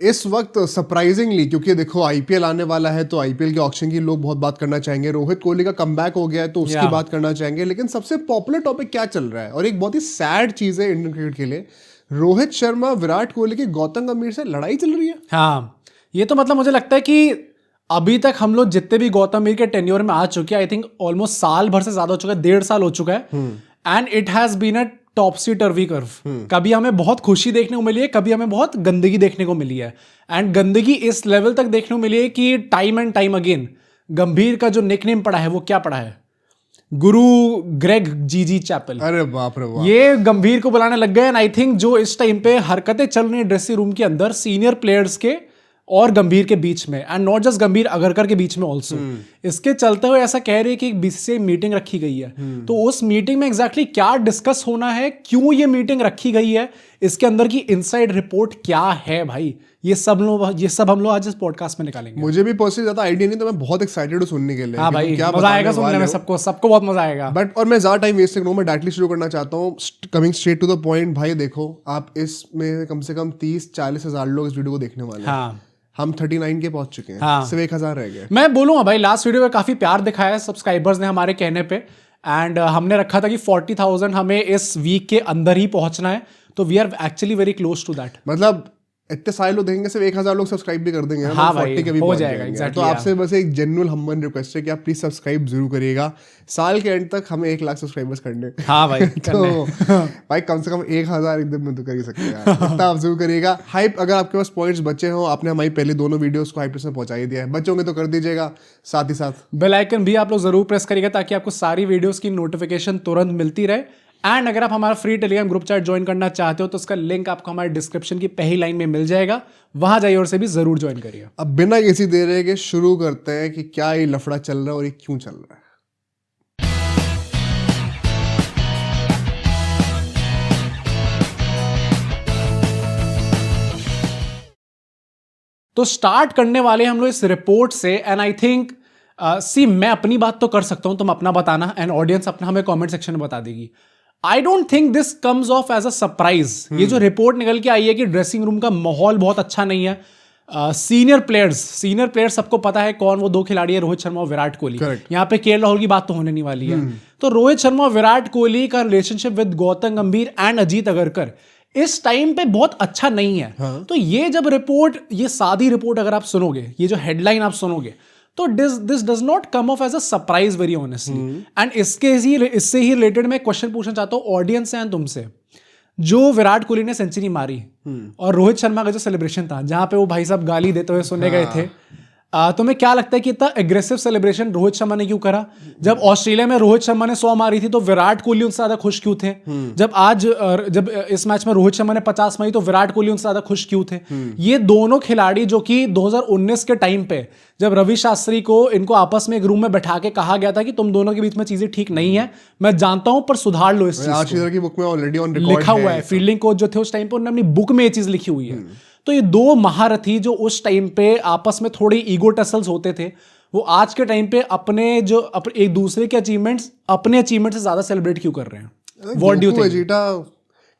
इस वक्त सरप्राइजिंगली, क्योंकि देखो आईपीएल आने वाला है तो आईपीएल के ऑक्शन की लोग बहुत बात करना चाहेंगे, रोहित कोहली का कमबैक हो गया है तो उसकी बात करना चाहेंगे, लेकिन सबसे पॉपुलर टॉपिक क्या चल रहा है और एक बहुत ही सैड चीज है इंडियन क्रिकेट के लिए, रोहित शर्मा विराट कोहली की गौतम गंभीर से लड़ाई चल रही है। हाँ, ये तो मतलब मुझे लगता है कि अभी तक हम लोग जितने भी गौतम गंभीर के टेन्योर में आ चुके हैं, आई थिंक ऑलमोस्ट साल भर से ज्यादा हो चुका है, 1.5 साल हो चुका है, and it has been a topsy turvy curve. कभी हमें बहुत खुशी देखने को मिली है, कभी हमें बहुत गंदगी देखने को मिली है, एंड गंदगी इस लेवल तक देखने को मिली है कि टाइम एंड टाइम अगेन गंभीर का जो निकनेम पड़ा है वो क्या पड़ा है, गुरु ग्रेग जीजी चैपल। अरे बाप रे बाप, ये गंभीर को बुलाने लग गए। एंड आई थिंक जो इस टाइम पे हरकतें चल रही है ड्रेसिंग रूम के अंदर सीनियर प्लेयर्स के और गंभीर के बीच में, एंड नॉट जस्ट गंभीर, अगरकर के बीच में ऑल्सो, इसके चलते हुए ऐसा कह रहे हैं कि एक बीसीसीआई मीटिंग रखी गई है। तो उस मीटिंग में एग्जैक्टली क्या डिस्कस होना है, क्यों ये मीटिंग रखी गई है, इसके अंदर की इनसाइड रिपोर्ट क्या है भाई, ये सब हम लोग आज इस पॉडकास्ट में निकालेंगे। मुझे भी पर्सनली ज्यादा आइडिया नहीं, तो मैं बहुत एक्साइटेड हूँ सुनने के लिए। हाँ भाई, मजा आएगा सुनने में, सबको बहुत मजा आएगा। बट और मैं ज्यादा टाइम वेस्ट करूँ, मैं डायरेक्टली शुरू करना चाहता हूँ, coming straight to the point. भाई देखो, आप इसमें कम से कम 30-40 हजार लोग इस वीडियो को देखने वाले हैं। हाँ, हम 39 के पहुंच चुके हैं। हाँ, सिर्फ 1000 रह गए। मैं बोलूंगा भाई, लास्ट वीडियो में काफी प्यार दिखाया है सब्सक्राइबर्स ने हमारे कहने पे, एंड हमने रखा था कि 40,000 हमें इस वीक के अंदर ही पहुंचना है, तो we are actually very close to that. मतलब इतने सारे लोग देखेंगे, सिर्फ 1000 लोग सब्सक्राइब भी कर देंगे। हाँ भाई, 40 के भी हो पहुंच जाएगा जाएंगे। exactly, तो आपसे बस एक जेन्युइन हम्बल रिक्वेस्ट है कि आप प्लीज सब्सक्राइब जरूर करिएगा। साल के एंड तक हमें 1 लाख सब्सक्राइबर्स करने। हाँ भाई, तो भाई कम से कम 1000 एकदम में तो कर ही सकते हैं यार। इतना आप जरूर करिएगा। हाइप, अगर आपके पास पॉइंट्स बचे हो, आपने हमारी पहले दोनों वीडियोस को हाइप में पहुंचा ही दिया है, बचे होंगे तो कर दीजिएगा। साथ ही साथ बेल आइकन भी आप लोग जरूर प्रेस करिएगा ताकि आपको सारी वीडियोस की नोटिफिकेशन तुरंत मिलती रहे। एंड अगर आप हमारा free Telegram group chat join करना चाहते हो तो उसका लिंक आपको हमारे डिस्क्रिप्शन की पहली लाइन में मिल जाएगा, वहां जाइए और से भी जरूर ज्वाइन करिए। अब बिना किसी देर के शुरू करते हैं कि क्या ये लफड़ा चल रहा है और ये क्यों चल रहा है। तो स्टार्ट करने वाले हम लोग इस रिपोर्ट से, एंड आई थिंक मैं अपनी बात तो कर सकता हूं, तुम अपना बताना, एंड ऑडियंस अपना हमें कमेंट सेक्शन में बता देगी। I don't think this comes off as a surprise. ये जो रिपोर्ट निकल के आई है कि ड्रेसिंग रूम का माहौल बहुत अच्छा नहीं है, सीनियर प्लेयर्स सबको पता है कौन वो 2 खिलाड़ी है, रोहित शर्मा और विराट कोहली। यहाँ पे केएल राहुल की बात तो होने नहीं वाली है। तो रोहित शर्मा और विराट कोहली का रिलेशनशिप विद गौतम गंभीर एंड अजीत अगरकर इस टाइम पे बहुत अच्छा नहीं है। तो ये जब रिपोर्ट, ये सादी रिपोर्ट अगर आप सुनोगे, ये जो हेडलाइन आप सुनोगे, तो this does not come off as a surprise very honestly. And इससे ही रिलेटेड मैं क्वेश्चन पूछना चाहता हूँ ऑडियंस एंड तुमसे। जो विराट कोहली ने सेंचुरी मारी और रोहित शर्मा का जो सेलिब्रेशन था, जहां पे वो भाई साहब गाली देते हुए सुने गए थे, तुम्हें क्या लगता है कि इतना एग्रेसिव सेलिब्रेशन रोहित शर्मा ने क्यों करा? जब ऑस्ट्रेलिया में रोहित शर्मा ने 100 मारी थी तो विराट कोहली उनसे ज्यादा खुश क्यों थे? जब इस मैच में रोहित शर्मा ने 50 मारी तो विराट कोहली उनसे ज्यादा खुश क्यों थे? ये दोनों खिलाड़ी जो कि 2019 के टाइम पे जब रवि शास्त्री को इनको आपस में एक रूम में बैठा के कहा गया था कि तुम दोनों के बीच में चीजें ठीक नहीं है, मैं जानता हूं पर सुधार लो इस चीज को, की बुक में ऑलरेडी ऑन रिकॉर्ड लिखा हुआ है। फील्डिंग कोच जो थे उस टाइम पे उन्होंने अपनी बुक में ये चीज लिखी हुई है। तो ये 2 महारथी जो उस टाइम पे आपस में थोड़ी ईगो टसल्स होते थे, वो आज के टाइम पे एक दूसरे के अचीवमेंट्स, अपने अचीवमेंट से ज्यादा सेलिब्रेट क्यों कर रहे हैं? What do you think? Vegeta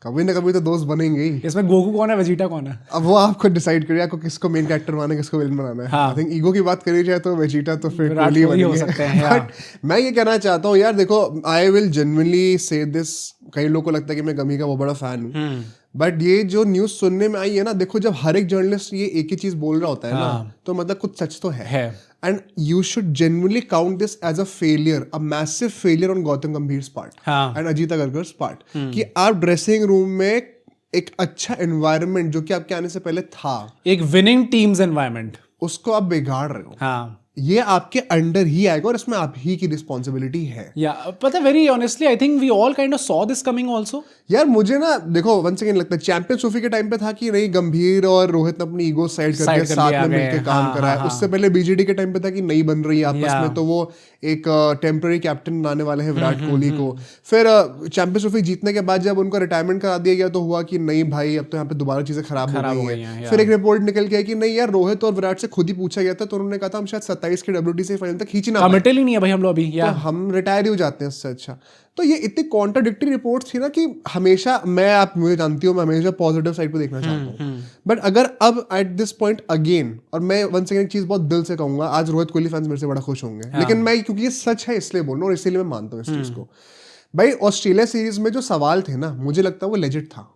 कभी ना कभी तो दोस्त बनेंगे ही। इसमें गोकू कौन है, वेजिटा कौन है? अब वो आपको डिसाइड करिए, आपको किसको मेन कैरेक्टर बनाना है, किसको विलन बनाना है। आई थिंक ईगो की बात करी जाए तो वेजिटा तो फिर कोहली हो सकते हैं। बट मैं ये कहना चाहता हूँ यार, देखो आई विल जेन्युइनली से दिस, कई लोगों को लगता है कि मैं गमी का बहुत बड़ा फैन हूँ, बट ये जो न्यूज सुनने में आई है ना, देखो जब हर एक जर्नलिस्ट ये एक ही चीज बोल रहा होता है ना, तो मतलब कुछ सच तो है। And you should genuinely count this as a failure, a massive failure on Gautam Gambhir part and Ajit Agarkar part, कि आप ड्रेसिंग रूम में एक अच्छा एनवायरनमेंट जो कि आपके आने से पहले था, एक विनिंग टीम्स एनवायरनमेंट, उसको आप बिगाड़ रहे हो। हाँ, ये आपके अंडर ही आएगा और इसमें आप ही की रिस्पॉन्सिबिलिटी है। या पता है, very honestly I think we all kind of saw this coming also. यार मुझे ना देखो वन सेकंड लगता है चैंपियंस ट्रॉफी के टाइम पे था कि नहीं, गंभीर और रोहित ने अपनी ईगो साइड करके साथ में मिलकर काम करा है। उससे पहले बीजीडी के टाइम पे था कि नहीं बन रही है आपस में, तो वो एक टेम्पररी कैप्टन बनाने वाले हैं विराट कोहली को। फिर चैंपियंस ट्रॉफी जीतने के बाद जब उनको रिटायरमेंट करा दिया गया तो हुआ कि नहीं भाई अब तो यहाँ पे दोबारा चीजें खराब हो गई हैं। फिर एक रिपोर्ट निकल के आई कि नहीं यार, रोहित और विराट से खुद ही पूछा गया था तो उन्होंने कहा था हम शायद 2027 के WTC फाइनल तक खींच ही ना पाए, कमिटेड ही नहीं है भाई हम लोग अभी, तो हम रिटायर ही हो जाते हैं इससे अच्छा। तो ये इतनी कॉन्ट्राडिक्टरी रिपोर्ट्स थी ना कि हमेशा आप मुझे जानती हो, मैं हमेशा पॉजिटिव साइड पे देखना चाहता हूँ, बट अगर अब एट दिस पॉइंट अगेन, और मैं वन सेकंड एक चीज बहुत दिल से कहूंगा, आज रोहित कोहली फैंस मेरे से बड़ा खुश होंगे, लेकिन मैं क्योंकि ये सच है इसलिए बोल रहा हूँ और इसीलिए मैं मानता हूँ इस चीज को। भाई ऑस्ट्रेलिया सीरीज में जो सवाल थे ना, मुझे लगता है वो लेजिट था,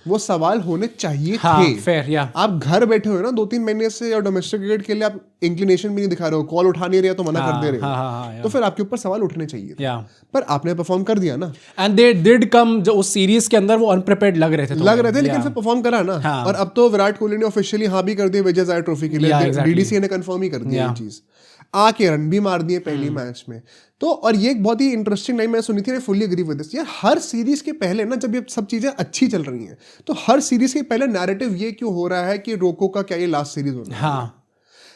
वो सवाल होने चाहिए थे। फेयर, या आप घर बैठे हो ना 2-3 महीने से, या डोमेस्टिक क्रिकेट के लिए आप इंक्लिनेशन भी नहीं दिखा रहे हो, कॉल उठा नहीं रहे तो मना कर दे रहे हो, तो फिर आपके ऊपर सवाल उठने चाहिए थे। पर आपने परफॉर्म कर दिया ना, एंड दे डिड कम, जो उस सीरीज के अंदर वो अनप्रिपेयर्ड लग रहे थे, लेकिन फिर परफॉर्म करा ना। और अब तो विराट कोहली ने ऑफिशियली हाँ भी कर दिया विजय हजारे ट्रॉफी के लिए, डीडीसी ने कंफर्म ही कर दिया ये चीज, आके रन भी मार दिए पहली मैच में। तो और ये एक बहुत ही इंटरेस्टिंग लाइन मैंने सुनी थी, I fully agree with this यार, हर सीरीज के पहले ना जब ये सब चीजें अच्छी चल रही हैं, तो हर सीरीज के पहले नैरेटिव ये क्यों हो रहा है कि रोको का क्या ये लास्ट सीरीज होना है?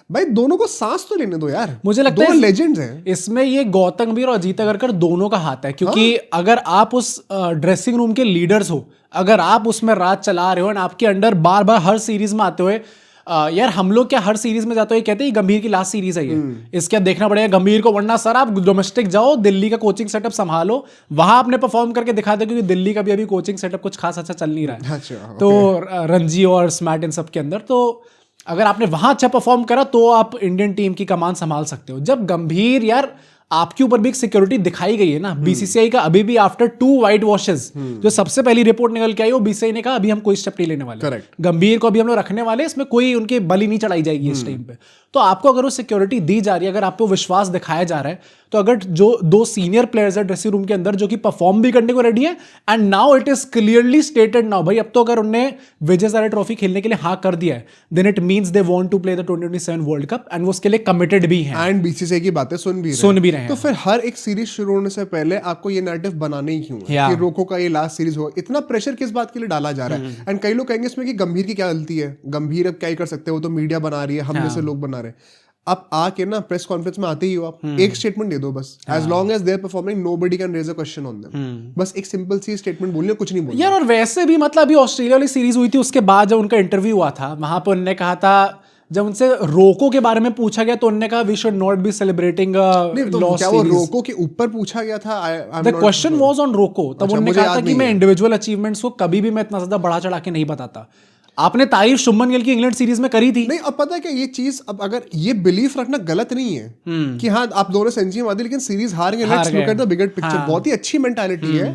भाई दोनों को सांस तो लेने दो यार, मुझे लगता है लेजेंड्स हैं इसमें, ये गौतम गंभीर और अजीत अगरकर दोनों का हाथ है, क्योंकि अगर आप उस ड्रेसिंग रूम के लीडर्स हो, अगर आप उसमें राज चला रहे हो और आपके अंडर बार बार हर सीरीज में आते हुए यार हम लोग क्या हर सीरीज में जाते हुए कहते हैं गंभीर की लास्ट सीरीज है ये, इसके बाद देखना पड़ेगा गंभीर को, वरना सर आप डोमेस्टिक जाओ, दिल्ली का कोचिंग सेटअप संभालो, वहां आपने परफॉर्म करके दिखा दो, क्योंकि दिल्ली का भी अभी कोचिंग सेटअप कुछ खास अच्छा चल नहीं रहा है, तो रणजी और स्मैट इन सब के अंदर, तो अगर आपने वहां अच्छा परफॉर्म करा तो आप इंडियन टीम की कमान संभाल सकते हो। जब गंभीर यार आपके ऊपर भी एक सिक्योरिटी दिखाई गई है ना, बीसीसीआई का अभी भी आफ्टर 2 वाइट वॉशेस, जो सबसे पहली रिपोर्ट निकल के आई, वो बीसीसीआई ने कहा अभी हम कोई स्टेप नहीं लेने वाले, गंभीर को अभी हम लोग रखने वाले, इसमें कोई उनके बलि नहीं चढ़ाई जाएगी इस टाइम पे। तो आपको अगर वो सिक्योरिटी दी जा रही है, अगर आपको विश्वास दिखाया जा रहा है, तो अगर जो 2 सीनियर प्लेयर्स है ड्रेसिंग रूम के अंदर जो कि परफॉर्म भी करने को रेडी है, and now it is clearly stated now भाई, अब तो अगर उन्होंने विजय हजारे ट्रॉफी खेलने के लिए हाँ कर दिया है, then it means they want to play the 2027 world cup, and वो उसके लिए कमिटेड भी हैं, एंड बीसीसीआई की बातें सुन भी रहे हैं। तो फिर हर एक सीरीज शुरू होने से पहले आपको ये नैरेटिव बनाने ही क्यों है कि रोको का ये लास्ट सीरीज होगा? इतना प्रेशर किस बात के लिए डाला जा रहा है? एंड कई लोग कहेंगे इसमें कि गंभीर की क्या गलती है, गंभीर अब क्या ही कर सकते हो, तो मीडिया बना रही है, हम जैसे लोग बना रहे हैं। आप आके ना प्रेस कॉन्फ्रेंस में आते ही हो, आप एक स्टेटमेंट दे दो बस, as long as they are performing nobody can raise a question on them, बस एक सिंपल सी स्टेटमेंट बोलिए, कुछ नहीं बोलिए यार। और वैसे भी मतलब अभी ऑस्ट्रेलिया वाली सीरीज हुई थी, उसके बाद जब उनका इंटरव्यू हुआ था, वहां पर उन्होंने कहा था, जब उनसे रोको के बारे में पूछा गया तो उन्होंने कहा we should not be celebrating loss. क्या वो रोको के ऊपर पूछा गया था? द क्वेश्चन वाज ऑन रोको, तब उन्होंने कहा था कि मैं इंडिविजुअल अचीवमेंट को कभी भी मैं इतना ज्यादा बढ़ा चढ़ा के नहीं बताता। आपने तारीफ शुभमन गिल की इंग्लैंड सीरीज में करी थी। नहीं, अब पता है क्या ये चीज, अब अगर ये बिलीफ रखना गलत नहीं है कि हाँ आप दोनों सेंचुरी मार दी लेकिन सीरीज हार गए, let's look at the bigger picture, बहुत ही अच्छी मेंटालिटी है।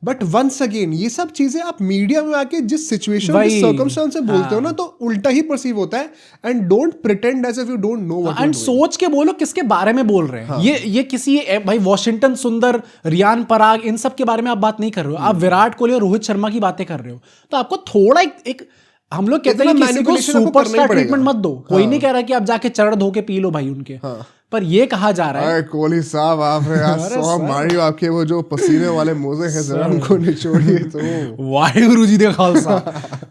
बट वंस अगेन ये सब चीजें आप मीडिया में आके जिस सिचुएशन जिस सर्कमस्टेंस से बोलते हो ना, तो उल्टा ही परसीव होता है। And don't pretend as if you don't know what, and सोच के बोलो किसके बारे में बोल रहे हैं। ये किसी भाई वॉशिंगटन सुंदर, रियान पराग, इन सब के बारे में आप बात नहीं कर रहे हो, आप विराट कोहली और रोहित शर्मा की बातें कर रहे हो। तो आपको थोड़ा एक हम लोग कहते हैं किसी को सुपरस्टार ट्रीटमेंट मत दो, कोई नहीं कह रहा कि आप जाके चरण धो के पी लो भाई उनके, पर ये कहा जा रहा है कोहली साहब आप मारियो आपके वो जो पसीने वाले मोजे हैं जरा उनको निचोड़िए तो। वाहिगुरु जी का खालसा।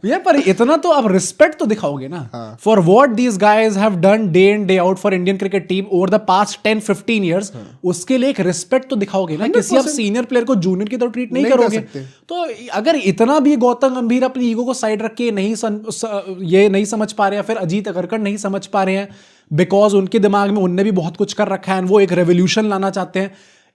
ये पर इतना तो आप रिस्पेक्ट तो दिखाओगे ना for what these guys have done day in day out for Indian cricket team over the past 10-15 years, उसके लिए एक रिस्पेक्ट तो दिखाओगे ना। किसी आप सीनियर प्लेयर को जूनियर की तरह ट्रीट नहीं करोगे। तो अगर इतना भी गौतम गंभीर अपनी ईगो को साइड रख के ये नहीं समझ पा रहे हैं, फिर अजीत अगरकर नहीं समझ पा रहे हैं बिकॉज उनके दिमाग में उनने भी बहुत कुछ कर रखा है, वो एक रेवोल्यूशन लाना चाहते हैं।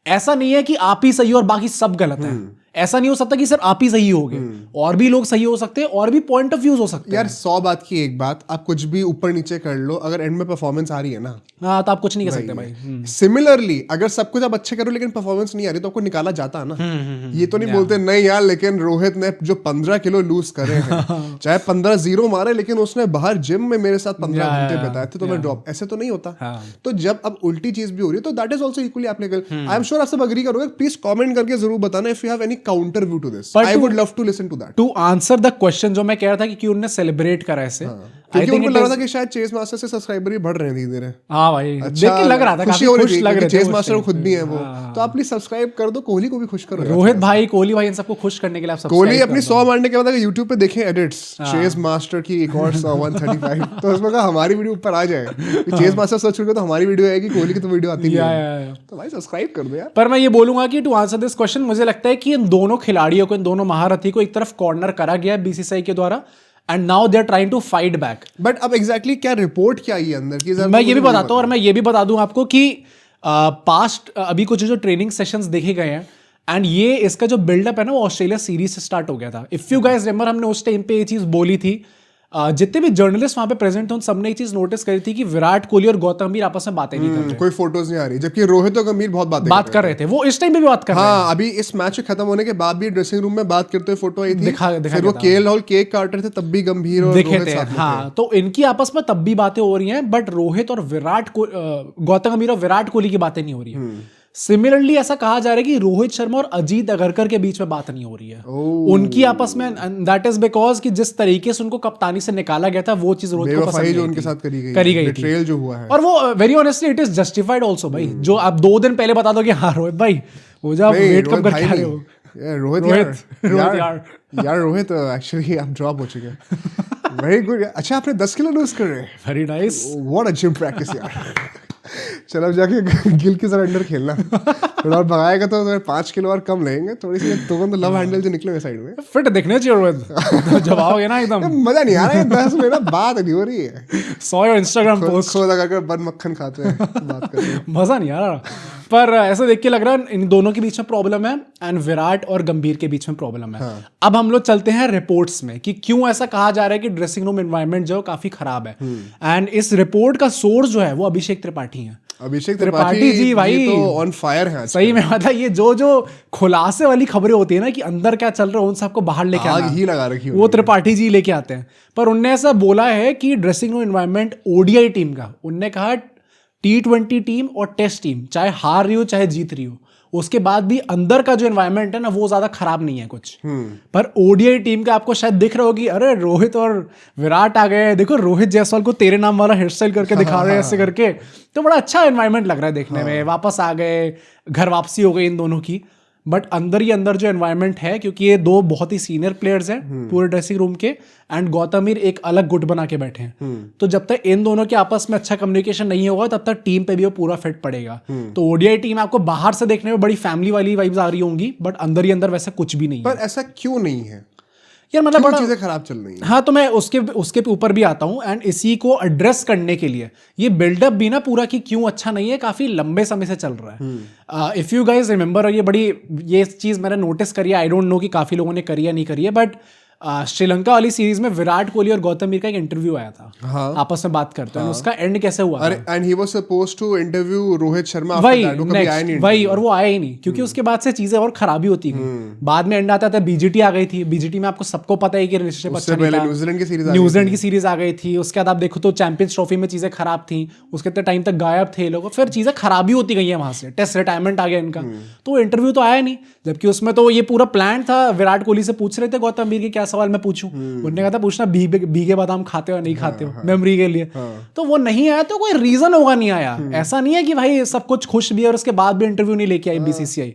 ऐसा नहीं है कि आप ही सही हो और बाकी सब गलत है, ऐसा नहीं हो सकता कि सिर्फ आप ही सही होगे, और भी लोग सही हो सकते हैं, और भी पॉइंट ऑफ व्यूज हो सकते हैं। यार 100 बात की एक बात, आप कुछ भी ऊपर नीचे कर लो, अगर एंड में परफॉर्मेंस आ रही है ना, हाँ तो आप कुछ नहीं कर सकते भाई। सिमिलरली अगर सब कुछ आप अच्छे करो लेकिन परफॉर्मेंस नहीं आ रही तो आपको निकाला जाता है ना। ये तो नहीं बोलते नहीं यार लेकिन रोहित ने जो 15 किलो लूज करे हैं, चाहे 15-0 मारे, लेकिन उसने बाहर जिम में मेरे साथ 15 घंटे बिताए थे तो मैं ड्रॉप, ऐसे तो नहीं होता। तो जब अब उल्टी चीज भी हो रही है तो that is also equally applicable. I am sure आप सब अग्री करोगे, प्लीज कमेंट करके जरूर बताना if you have any counter view to this. I would love to listen to that. To answer the question जो मैं कह रहा था कि क्यों उन्होंने सेलिब्रेट करा ऐसे, क्योंकि उनको लग रहा था कि शायद चेस मास्टर से सब्सक्राइबर ही बढ़ रहे हैं धीरे-धीरे। हाँ भाई, देख के लग रहा था काफी खुश लग रहे थे। चेस मास्टर खुद भी है वो, तो आप प्लीज सब्सक्राइब कर दो, कोहली को भी खुश करो। रोहित भाई, कोहली भाई, इन सबको खुश करने के लिए आप सब्सक्राइब कोहली अपनी 100 मारने के बाद अगर YouTube पे देखें एडिट्स चेस मास्टर की एक और 135 तो उसमें कहा हमारी वीडियो ऊपर आ जाए, चेस मास्टर सर्च करोगे तो हमारी वीडियो आएगी, कोहली की तो वीडियो आती नहीं है। तो भाई सब्सक्राइब कर दो यार। पर मैं ये बोलूंगा कि टू आंसर दिस क्वेश्चन, मुझे लगता है कि इन दोनों खिलाड़ियों को, इन दोनों महारथी को एक तरफ कॉर्नर करा गया है बीसीसीआई के द्वारा, and now they are trying to fight back. But अब एग्जैक्टली क्या रिपोर्ट क्या आई है अंदर की, मैं ये भी बताता हूँ, और मैं ये भी बता दूं आपको कि पास्ट अभी कुछ जो ट्रेनिंग सेशंस देखे गए हैं, एंड ये इसका जो बिल्डअप है ना वो ऑस्ट्रेलिया सीरीज से स्टार्ट हो गया था. इफ यू गाइस रिमेंबर, हमने उस टाइम पे ये चीज बोली थी. जितने भी जर्नलिस्ट वहां पे प्रेजेंट थे उन सबने एक चीज नोटिस करी थी कि विराट कोहली और गौतम गंभीर आपस में बातें नहीं कर रहे. कोई फोटोज नहीं आ रही, जबकि रोहित और गंभीर बहुत बात कर रहे थे. वो इस टाइम पे भी बात कर रहे हैं. हाँ, अभी इस मैच खत्म होने के बाद भी ड्रेसिंग रूम में बात करते हुए फोटो आई थी. दिखा फिर वो केएल राहुल केक काट रहे थे, तब भी गंभीर और दिखे रोहित थे. साथ में हाँ, तो इनकी आपस में तब भी बातें हो रही हैं, बट रोहित और गौतम गंभीर और विराट कोहली की बातें नहीं हो रही है. सिमिलरली ऐसा कहा जा रहा है कि रोहित शर्मा और अजीत अगरकर के बीच में बात नहीं हो रही है उनकी आपस में. दैट इज बिकॉज कि जिस तरीके से उनको कप्तानी से निकाला गया था वो चीज रोहित को पसंद जो नहीं उनके थी, साथ करी गई थी. बेट्रेयल जो हुआ है. और वो very honestly it is justified also भाई. जो आप 2 दिन पहले बता दो कि हाँ रोहित भाई वो जब वेट कम करके आ रहे हो. रोहित एक्चुअली आप ड्रॉप हो चुके हैं. Very good. अच्छा, आपने 10 किलो लूज कर रहे हैं. Very nice. What a gym practice यार. चलो अब जाके गिल के सरेंडर खेलना. थोड़ा और भगाएगा तो 5 किलो और कम लेंगे. थोड़ी सी तुरंत लव हैंडल जो निकले साइड में फिट दिखने चाहिए रोहित. जब आओगे ना एकदम मजा नहीं आ रहा है. 10 में ना बात नहीं हो रही है. 100 इंस्टाग्राम पोस्ट खो लगाकर बन मक्खन खाते हैं, बात करते हैं. मजा नहीं आ रहा. पर ऐसा देख के लग रहा है इन दोनों के बीच में प्रॉब्लम है, एंड विराट और गंभीर के बीच में प्रॉब्लम है. अब हम लोग चलते हैं रिपोर्ट्स में कि क्यों ऐसा कहा जा रहा है कि ड्रेसिंग रूम एनवायरनमेंट जो काफी खराब है. एंड इस रिपोर्ट का सोर्स जो है वो अभिषेक त्रिपाठी है. अभिषेक त्रिपाठी जी भाई तो ऑन फायर है सही में. मतलब ये जो खुलासे वाली खबरें होती है ना कि अंदर क्या चल रहा है उन सबको बाहर लेके आना, ही लगा रखी वो त्रिपाठी जी लेके आते हैं. पर उनने ऐसा बोला है कि dressing room environment ODI team का, उनने कहा T20 टीम और टेस्ट टीम चाहे हार रही हो चाहे जीत रही हो, उसके बाद भी अंदर का जो एनवायरनमेंट है ना वो ज्यादा खराब नहीं है कुछ. पर ओडीआई टीम का आपको शायद दिख रहा हो कि अरे रोहित और विराट आ गए, देखो रोहित जायसवाल को तेरे नाम वाला हेयर स्टाइल करके दिखा रहे हैं ऐसे करके. तो बड़ा अच्छा एनवायरनमेंट लग रहा है देखने में. वापस आ गए, घर वापसी हो गई इन दोनों की. बट अंदर ही अंदर जो एनवायरनमेंट है, क्योंकि ये 2 बहुत ही सीनियर प्लेयर्स हैं पूरे ड्रेसिंग रूम के, एंड गौतम गंभीर एक अलग गुट बना के बैठे हैं. तो जब तक इन दोनों के आपस में अच्छा कम्युनिकेशन नहीं होगा तब तक टीम पे भी वो पूरा फिट पड़ेगा. तो ओडीआई टीम आपको बाहर से देखने में बड़ी फैमिली वाली वाइब्स आ रही होंगी, बट अंदर ही अंदर वैसा कुछ भी नहीं है. पर ऐसा क्यों नहीं है यार? मतलब बड़ा चीजें खराब चल रही हैं. हाँ, तो मैं उसके ऊपर भी आता हूँ. एंड इसी को एड्रेस करने के लिए ये बिल्डअप भी ना पूरा कि क्यों अच्छा नहीं है काफी लंबे समय से चल रहा है. इफ यू गाइज रिमेंबर, और ये चीज मैंने नोटिस करी है, आई डोंट नो कि काफी लोगों ने करी है नहीं करी है, बट श्रीलंका वाली सीरीज में विराट कोहली और गौतम गंभीर का एक इंटरव्यू आया था. हाँ. आपस में बात करते हैं. उसका एंड कैसे हुआ? अरे and he was supposed to interview Rohit Sharma. वही और वो आया ही नहीं, क्योंकि उसके बाद से चीजें और खराबी होती गई. बाद में एंड आता था, बीजीटी आ गई थी. बीजीटी में आपको सबको पता है कि रिलेशनशिप अच्छा नहीं था. न्यूजीलैंड की सीरीज आ गई थी. उसके बाद आप देखो तो चैंपियंस ट्रॉफी में चीजें खराब थी. उसके टाइम तक गायब थे लोग. फिर चीजें खराबी होती गई है वहां से. टेस्ट रिटायरमेंट आ गया इनका. तो इंटरव्यू तो आया नहीं, जबकि उसमें तो ये पूरा प्लान था. विराट कोहली से पूछ रहे थे गौतम गंभीर के क्या सवाल मैं पूछूं. उन्होंने कहा था पूछना भीगे बादाम खाते हो नहीं खाते हो, मेमोरी के लिए. तो वो नहीं आया तो कोई रीजन होगा नहीं आया. ऐसा नहीं है कि भाई सब कुछ खुश भी है और उसके बाद भी इंटरव्यू नहीं लेके आई बीसीसीआई.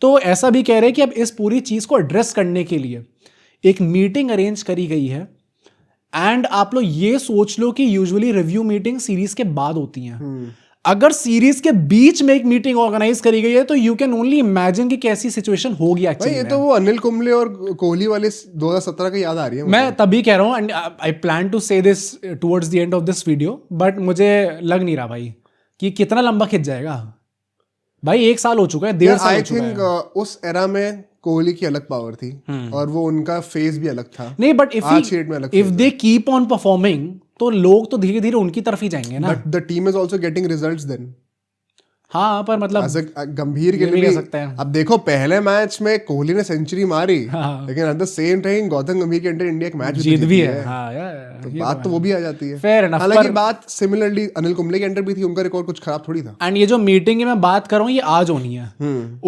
तो ऐसा भी कह रहे हैं कि अब इस पूरी चीज को एड्रेस करने के लिए एक मीटिंग अरेंज करी गई है. एंड आप लोग ये सोच लो कि यूजुअली रिव्यू मीटिंग सीरीज के बाद होती हैं. अगर सीरीज के बीच में एक मीटिंग ऑर्गेनाइज करी गई है तो यू कैन ओनली इमेजिन कि कैसी सिचुएशन होगी एक्चुअली. ये तो वो अनिल कुंबले और कोहली वाले 2017 की याद आ रही है. मैं तभी कह रहा हूँ, आई प्लान टू से this towards the end of this video, but मुझे लग नहीं रहा भाई कि कितना लंबा खिंच जाएगा. भाई 1 साल हो चुका है, 1.5 साल हो चुका है. आई थिंक उस एरा में कोहली की अलग पावर थी और वो उनका फेस भी अलग था. नहीं, but if they keep on performing तो लोग तो धीरे धीरे उनकी तरफ ही जाएंगे ना. But the team is also getting results then. हाँ, पर मतलब गंभीर के लिए सकते हैं. अब देखो पहले मैच में कोहली ने सेंचुरी मारी, लेकिन at the same time Gautam गंभीर के अंडर इंडिया एक मैच जीत भी है. तो बात तो वो भी आ जाती है. Fair enough. हालांकि बात सिमिलरली अनिल कुंबले के अंडर भी थी, उनका रिकॉर्ड कुछ खराब थोड़ी था. एंड ये जो मीटिंग की मैं बात कर रहा हूँ ये आज होनी है.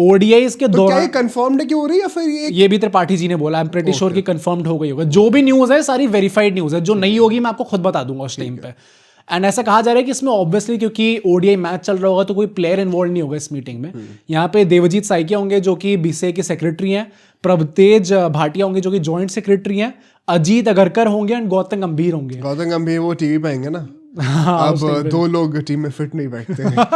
ओडीआई के दौरान. क्या कंफर्म्ड है कि हो रही है या फिर ये भी त्रिपाठी जी ने बोला. आई एम प्रीटी श्योर कि कंफर्म्ड हो गई होगा. जो भी न्यूज है सारी वेरीफाइड न्यूज है. जो नहीं होगी मैं आपको खुद बता दूंगा उस टाइम पे. एंड ऐसा कहा जा रहा है कि इसमें ऑब्वियसली क्योंकि ओडीआई मैच चल रहा होगा तो कोई प्लेयर इन्वॉल्व नहीं होगा इस मीटिंग में. यहाँ पे देवजीत साइकिया होंगे जो कि बीसीसीआई के सेक्रेटरी हैं. प्रभतेज भाटिया होंगे जो कि जॉइंट सेक्रेटरी हैं. अजीत अगरकर होंगे एंड गौतम गंभीर होंगे. गौतम गंभीर वो टीवी पे आएंगे ना. अब 2 लोग टीम में फिट नहीं बैठते हैं.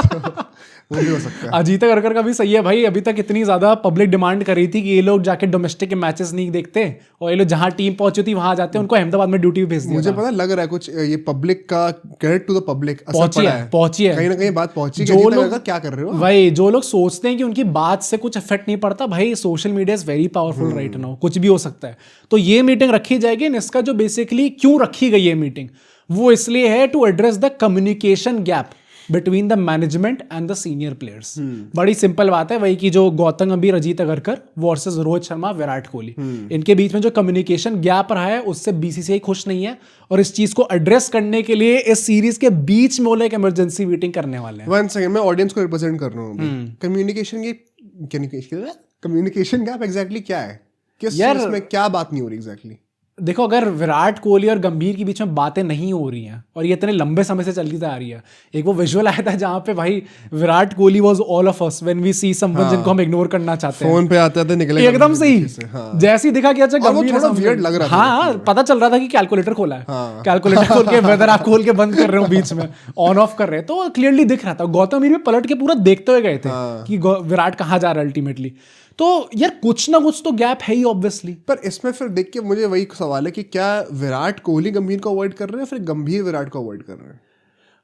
वो भी हो सकता है। अजीत अगरकर का भी सही है भाई, अभी तक इतनी ज्यादा पब्लिक डिमांड कर रही थी कि ये लोग जाके डोमेस्टिक के मैचेस नहीं देखते और ये लोग जहां टीम पहुंची थी वहां जाते हैं, उनको अहमदाबाद में ड्यूटी भेज दिया मुझे था। पता लग रहा है कुछ ये पब्लिक का क्रेडिट टू द पब्लिक पहुंची है कहीं ना कहीं बात पहुंची। जो जो लोग लोग क्या कर रहे हो भाई, जो लोग सोचते हैं कि उनकी बात से कुछ इफेक्ट नहीं पड़ता, भाई social media is very powerful right now, कुछ भी हो सकता है। तो ये मीटिंग रखी जाएगी, इसका जो बेसिकली क्यों रखी गई है मीटिंग, वो इसलिए है to address the communication gap between the management and the senior players. बड़ी सिंपल बात है वही कि जो गौतम गंभीर, अजीत अगरकर वर्सेस रोहित शर्मा, विराट कोहली, इनके बीच में जो कम्युनिकेशन गैप रहा है उससे बीसीसीआई खुश नहीं है, और इस चीज को एड्रेस करने के लिए इस सीरीज के बीच में वो एक इमरजेंसी मीटिंग करने वाले हैं। वन सेकंड, मैं ऑडियंस को रिप्रेजेंट कर रहा हूँ। कम्युनिकेशन गैप एग्जैक्टली क्या है? किस चीज में क्या बात नहीं हो रही एग्जैक्टली? देखो, अगर विराट कोहली और गंभीर के बीच में बातें नहीं हो रही हैं और ये इतने लंबे समय से चलती आ रही है, एक वो विजुअल आया था जहां पे भाई Virat Kohli was all of us when we see someone जिनको हम इग्नोर करना चाहते हैं, फोन पे आते थे निकले एकदम से ही जैसे ही दिखा कि अच्छा गंभीर, थोड़ा वियर्ड लग रहा था। हाँ, पता चल रहा था कि कैलकुलेटर खोला है, कैलकुलेटर खोल के वेदर आप खोल के बंद कर रहे हो, बीच में ऑन ऑफ कर रहे हैं, तो क्लियरली दिख रहा था। गौतम भी पलट के पूरा देखते हुए गए थे कि विराट कहाँ जा रहा है अल्टीमेटली। तो यार कुछ ना कुछ तो गैप है ही ऑब्वियसली। पर इसमें फिर देख के मुझे वही सवाल है कि क्या विराट कोहली गंभीर को अवॉइड कर रहे हैं, फिर गंभीर विराट को अवॉइड कर रहे हैं?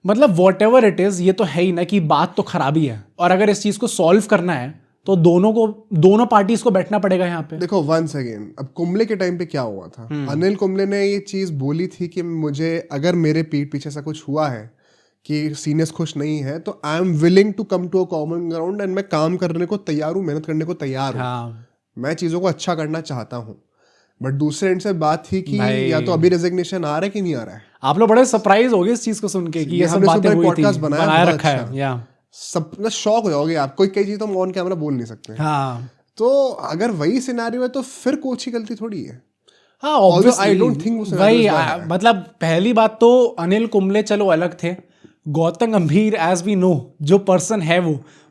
मतलब वॉट एवर इट इज, ये तो है ही ना कि बात तो खराबी है, और अगर इस चीज को सॉल्व करना है तो दोनों पार्टीज को बैठना पड़ेगा यहाँ पे। देखो वंस अगेन, अब कुंबले के टाइम पे क्या हुआ था, अनिल कुंबले ने ये चीज बोली थी कि मुझे अगर मेरे पीठ पीछे ऐसा कुछ हुआ है कि सीनियर्स खुश नहीं है तो I am willing to come to a common ground, and मैं काम करने को तैयार हूँ, मेहनत करने को तैयार हूँ। हाँ। मैं चीज़ों को अच्छा करना चाहता हूँ। बट दूसरे एंड से बात थी कि या तो अभी रेजिग्नेशन आ रहा है कि नहीं आ रहा है। आप लोग बड़े सरप्राइज हो गए इस चीज को सुन के कि ये सब बातें हुई थी, बनाया रखा है, या सब शॉक हो जाओगे आप, कोई कई चीज तो हम ऑन कैमरा बोल नहीं सकते। हाँ, तो अगर वही सिनेरियो है तो फिर कोच की गलती थोड़ी है। हाँ ऑब्वियसली, आई डोंट थिंक भाई मतलब पहली बात तो अनिल कुंबले चलो अलग थे, गौतम गंभीर एज वी नो जो पर्सन है